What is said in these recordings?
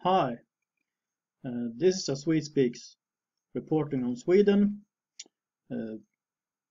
Hi, this is a Swede Speaks, reporting on Sweden, uh,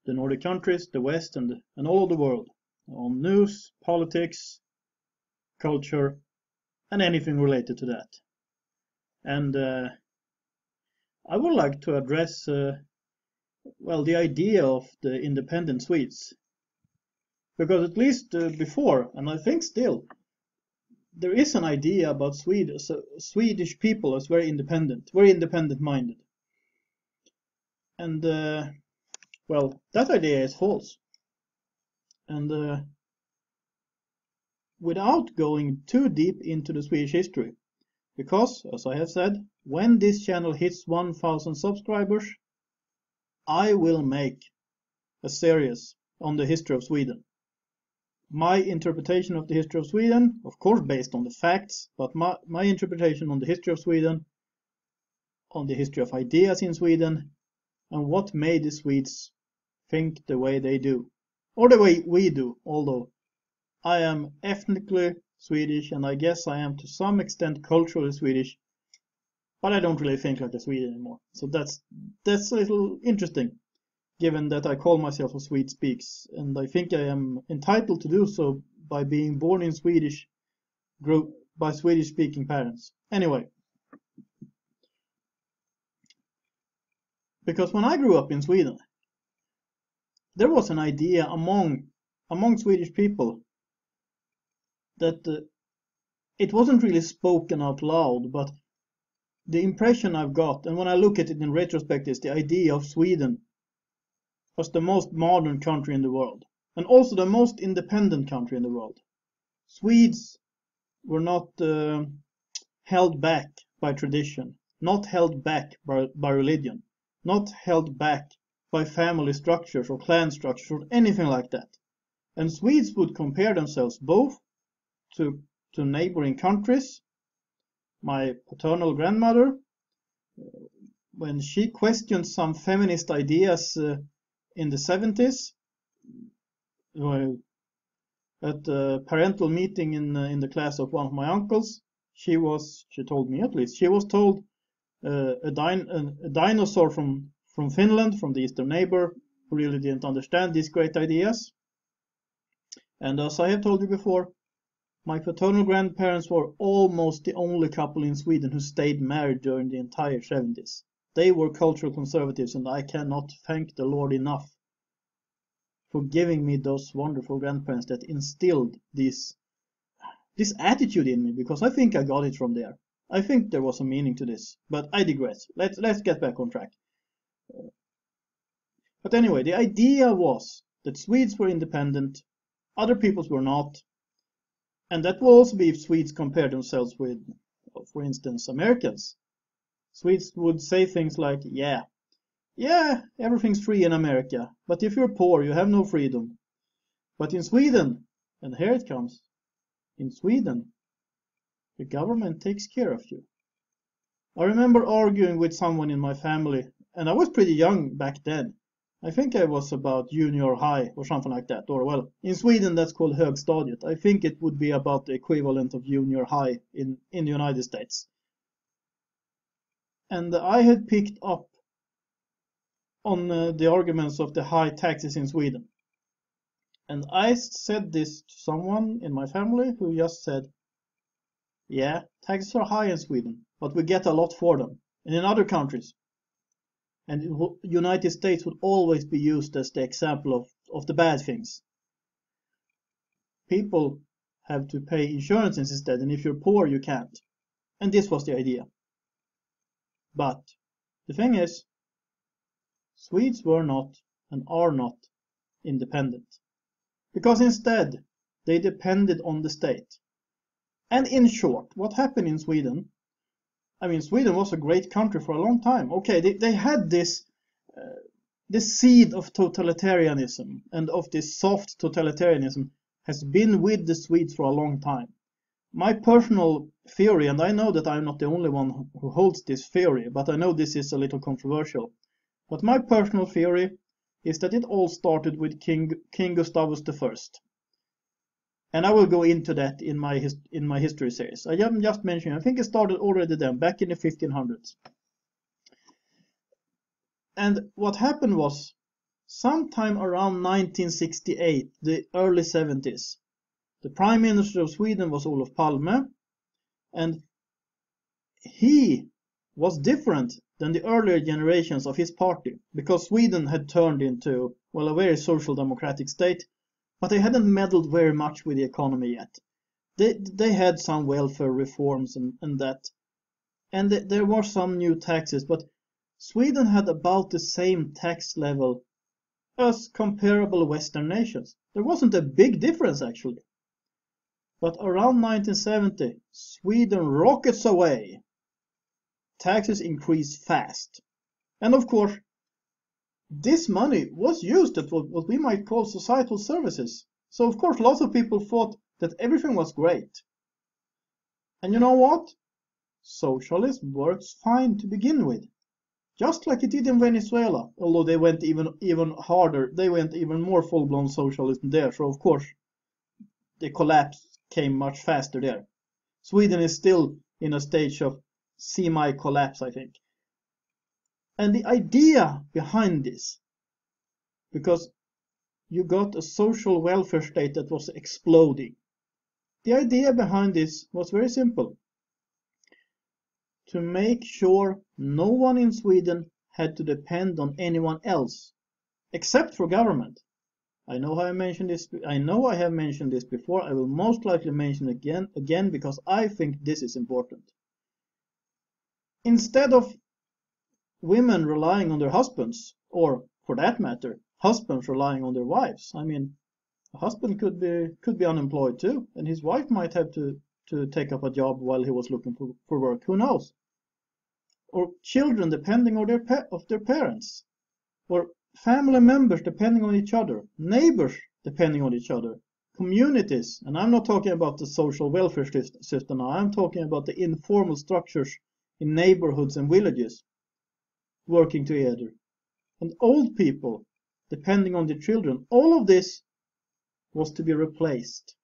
the Nordic countries, the West, and all of the world, on news, politics, culture, and anything related to that. And I would like to address, well, the idea of the independent Swedes. Because at least before, and I think still, there is an idea about Swedish people as very independent-minded. And well, that idea is false. And without going too deep into the Swedish history, because, as I have said, when this channel hits 1000 subscribers, I will make a series on the history of Sweden. My interpretation of the history of Sweden, of course based on the facts, but my interpretation on the history of Sweden, on the history of ideas in Sweden, and what made the Swedes think the way they do, or the way we do, although I am ethnically Swedish, and I guess I am to some extent culturally Swedish, but I don't really think like a Swede anymore. So that's a little interesting, given that I call myself a Swede Speaks, and I think I am entitled to do so by being born in Swedish group by Swedish-speaking parents. Anyway, because when I grew up in Sweden, there was an idea among Swedish people that it wasn't really spoken out loud, but the impression I've got, and when I look at it in retrospect, is the idea of Sweden was the most modern country in the world, and also the most independent country in the world. Swedes were not held back by tradition, not held back by religion, not held back by family structures or clan structures or anything like that. And Swedes would compare themselves both to neighboring countries. My paternal grandmother, when she questioned some feminist ideas in the 70s, at a parental meeting in the class of one of my uncles, she told me at least, she was told a dinosaur from Finland, from the eastern neighbor, who really didn't understand these great ideas. And as I have told you before, my paternal grandparents were almost the only couple in Sweden who stayed married during the entire 70s. They were cultural conservatives, and I cannot thank the Lord enough for giving me those wonderful grandparents that instilled this attitude in me, because I think I got it from there. I think there was a meaning to this, but I digress. Let's get back on track. But anyway, the idea was that Swedes were independent, other peoples were not, and that will also be if Swedes compare themselves with, for instance, Americans. Swedes would say things like, yeah, everything's free in America, but if you're poor, you have no freedom. But in Sweden, and here it comes, in Sweden, the government takes care of you. I remember arguing with someone in my family, and I was pretty young back then. I think I was about junior high or something like that, or well, in Sweden that's called högstadiet. I think it would be about the equivalent of junior high in the United States. And I had picked up on the arguments of the high taxes in Sweden. And I said this to someone in my family who just said, yeah, taxes are high in Sweden, but we get a lot for them. And in other countries, and the United States would always be used as the example of the bad things. People have to pay insurance instead, and if you're poor, you can't. And this was the idea. But the thing is, Swedes were not and are not independent, because instead they depended on the state. And in short, what happened in Sweden, I mean, Sweden was a great country for a long time. Okay, they had this seed of totalitarianism, and of this soft totalitarianism has been with the Swedes for a long time. My personal theory, and I know that I'm not the only one who holds this theory, but I know this is a little controversial, but my personal theory is that it all started with King Gustavus I. And I will go into that in my history series. I am just mentioning, I think it started already then, back in the 1500s. And what happened was, sometime around 1968, the early 70s, the Prime Minister of Sweden was Olof Palme, and he was different than the earlier generations of his party, because Sweden had turned into, well, a very social democratic state, but they hadn't meddled very much with the economy yet. They had some welfare reforms and that, and there were some new taxes, but Sweden had about the same tax level as comparable Western nations. There wasn't a big difference, actually. But around 1970, Sweden rockets away. Taxes increase fast. And of course, this money was used at what we might call societal services. So of course, lots of people thought that everything was great. And you know what? Socialism works fine to begin with. Just like it did in Venezuela, although they went even harder, they went even more full-blown socialism there. So of course, the collapse came much faster there. Sweden is still in a stage of semi-collapse, I think. And the idea behind this, because you got a social welfare state that was exploding. The idea behind this was very simple. To make sure no one in Sweden had to depend on anyone else, except for government. I know I have mentioned this before. I will most likely mention it again because I think this is important. Instead of women relying on their husbands, or for that matter, husbands relying on their wives. I mean, a husband could be unemployed too, and his wife might have to take up a job while he was looking for work. Who knows? Or children depending on their parents, or family members depending on each other, neighbors depending on each other, communities. And I'm not talking about the social welfare system now. I'm talking about the informal structures in neighborhoods and villages working together, and old people depending on their children. All of this was to be replaced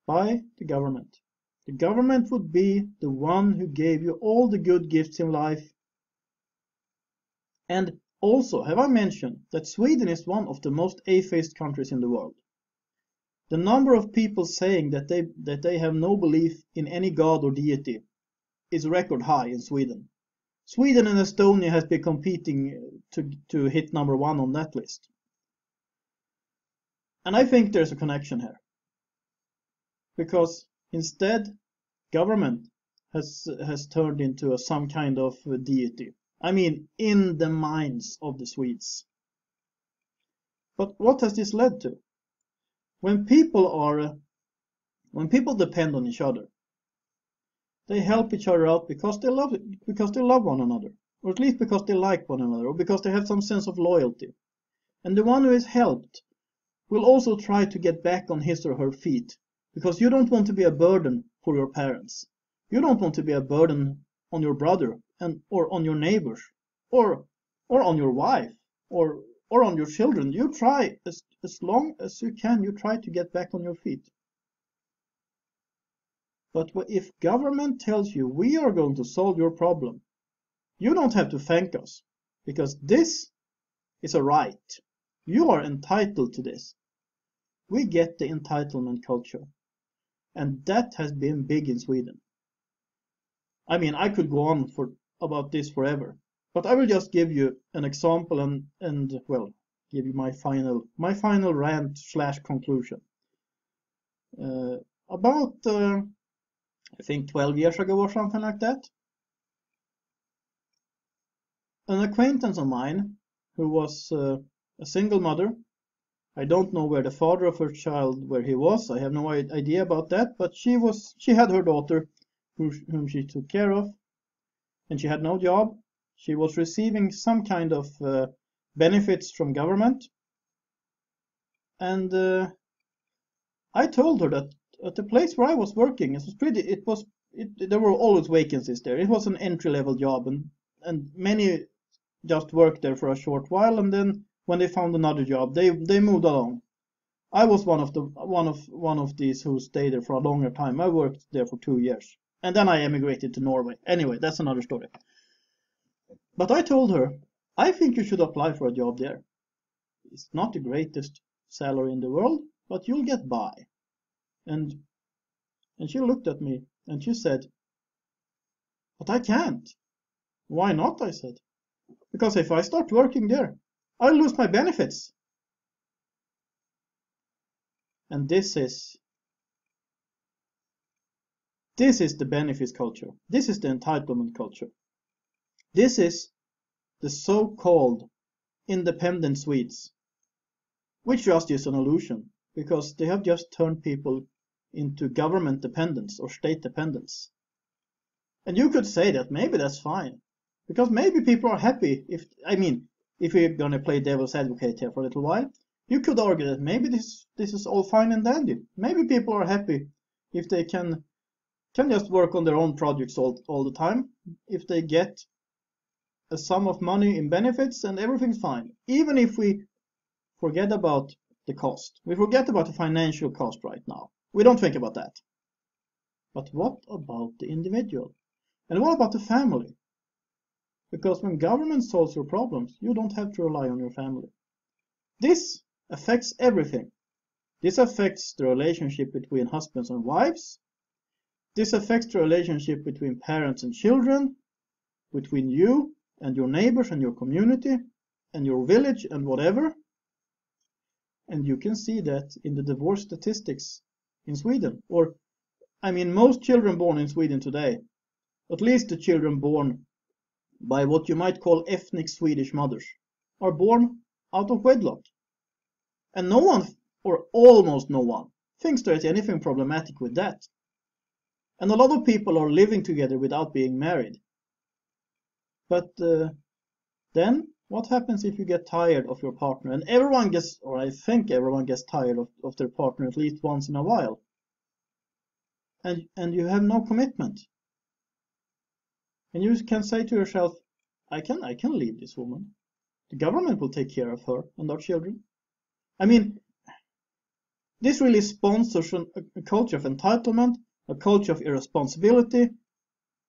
by the government. The government would be the one who gave you all the good gifts in life. And also, have I mentioned that Sweden is one of the most atheist countries in the world? The number of people saying that they have no belief in any god or deity is record high in Sweden. Sweden and Estonia has been competing to hit number one on that list. And I think there's a connection here. Because instead, government has turned into some kind of deity. I mean, in the minds of the Swedes. But what has this led to? When people depend on each other, they help each other out because they love one another, or at least because they like one another, or because they have some sense of loyalty. And the one who is helped will also try to get back on his or her feet, because you don't want to be a burden for your parents. You don't want to be a burden on your brother or on your neighbors, or on your wife, or on your children. You try as long as you can. You try to get back on your feet. But if government tells you we are going to solve your problem, you don't have to thank us, because this is a right. You are entitled to this. We get the entitlement culture, and that has been big in Sweden. I mean, I could go on about this forever, but I will just give you an example and well, give you my final rant / conclusion. About I think 12 years ago or something like that, an acquaintance of mine who was a single mother. I don't know where the father of her child, where he was. I have no idea about that, but she had her daughter whom she took care of, and she had no job. She was receiving some kind of benefits from government, and I told her that at the place where I was working, there were always vacancies there. It was an entry-level job, and many just worked there for a short while, and then when they found another job, they moved along. I was one of these who stayed there for a longer time. I worked there for 2 years, and then I emigrated to Norway. Anyway, that's another story. But I told her, I think you should apply for a job there. It's not the greatest salary in the world, but you'll get by. And she looked at me and she said, but I can't. Why not? I said. Because if I start working there, I'll lose my benefits. And this is the benefits culture. This is the entitlement culture. This is the so-called independent Swedes, which just is an illusion, because they have just turned people into government dependence or state dependence. And you could say that maybe that's fine, because maybe people are happy if we're going to play devil's advocate here for a little while, you could argue that maybe this is all fine and dandy. Maybe people are happy if they can just work on their own projects all the time, if they get a sum of money in benefits and everything's fine. Even if we forget about the cost. We forget about the financial cost right now. We don't think about that. But what about the individual? And what about the family? Because when government solves your problems, you don't have to rely on your family. This affects everything. This affects the relationship between husbands and wives. This affects the relationship between parents and children, between you and your neighbors and your community and your village and whatever. And you can see that in the divorce statistics in Sweden. Most children born in Sweden today, at least the children born by what you might call ethnic Swedish mothers, are born out of wedlock. And no one, or almost no one, thinks there is anything problematic with that. And a lot of people are living together without being married. But then what happens if you get tired of your partner? And everyone gets, or I think everyone gets tired of their partner at least once in a while. And you have no commitment. And you can say to yourself, I can leave this woman. The government will take care of her and our children. This really sponsors a culture of entitlement, a culture of irresponsibility,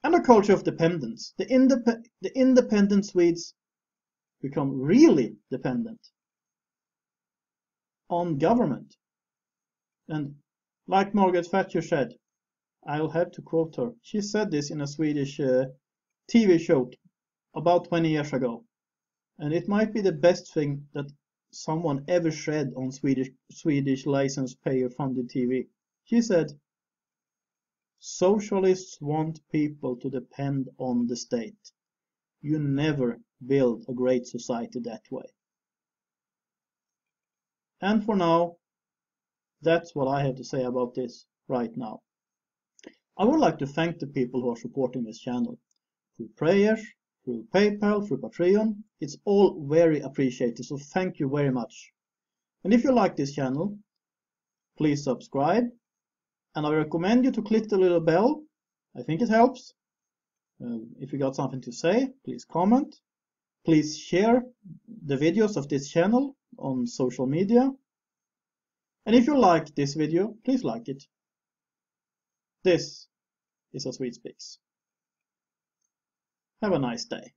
and a culture of dependence. The independent Swedes become really dependent on government. And like Margaret Thatcher said, I'll have to quote her. She said this in a Swedish TV show about 20 years ago. And it might be the best thing that someone ever said on Swedish license payer funded TV. She said, socialists want people to depend on the state. You never build a great society that way. And for now, that's what I have to say about this right now. I would like to thank the people who are supporting this channel through prayers, through PayPal, through Patreon. It's all very appreciated, so thank you very much. And if you like this channel, please subscribe. And I recommend you to click the little bell. I think it helps. If you got something to say, please comment. Please share the videos of this channel on social media. And if you like this video, please like it. This is A Swede Speaks. Have a nice day.